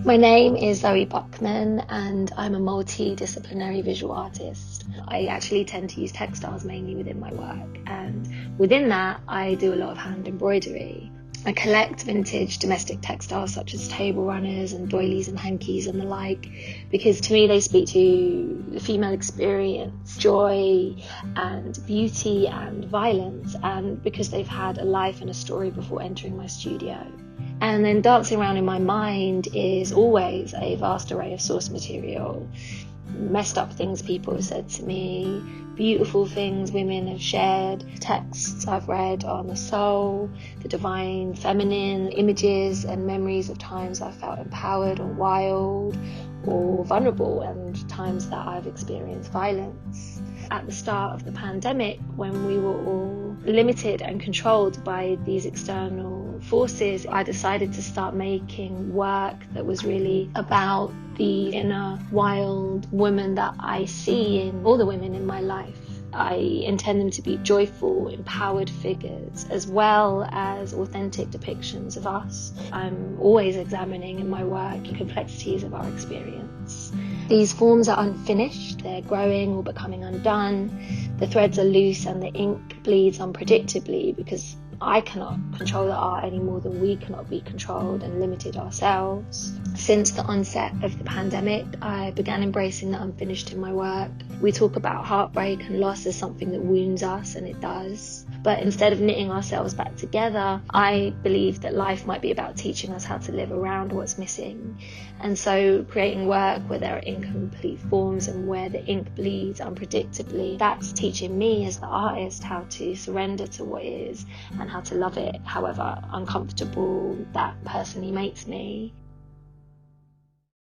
My name is Zoe Buckman and I'm a multidisciplinary visual artist. I actually tend to use textiles mainly within my work, and within that I do a lot of hand embroidery. I collect vintage domestic textiles such as table runners and doilies and hankies and the like, because to me they speak to the female experience, joy and beauty and violence, and because they've had a life and a story before entering my studio. And then dancing around in my mind is always a vast array of source material. Messed up things people have said to me, beautiful things women have shared, texts I've read on the soul, the divine feminine, images and memories of times I felt empowered or wild or vulnerable, and times that I've experienced violence. At the start of the pandemic, when we were all limited and controlled by these external forces, I decided to start making work that was really about the inner wild woman that I see in all the women in my life. I intend them to be joyful, empowered figures, as well as authentic depictions of us. I'm always examining in my work the complexities of our experience. These forms are unfinished, they're growing or becoming undone, the threads are loose and the ink bleeds unpredictably, because I cannot control the art any more than we cannot be controlled and limited ourselves. Since the onset of the pandemic, I began embracing the unfinished in my work. We talk about heartbreak and loss as something that wounds us, and it does. But instead of knitting ourselves back together, I believe that life might be about teaching us how to live around what's missing. And so creating work where there are incomplete forms and where the ink bleeds unpredictably, that's teaching me as the artist how to surrender to what is and how to love it, however uncomfortable that personally makes me.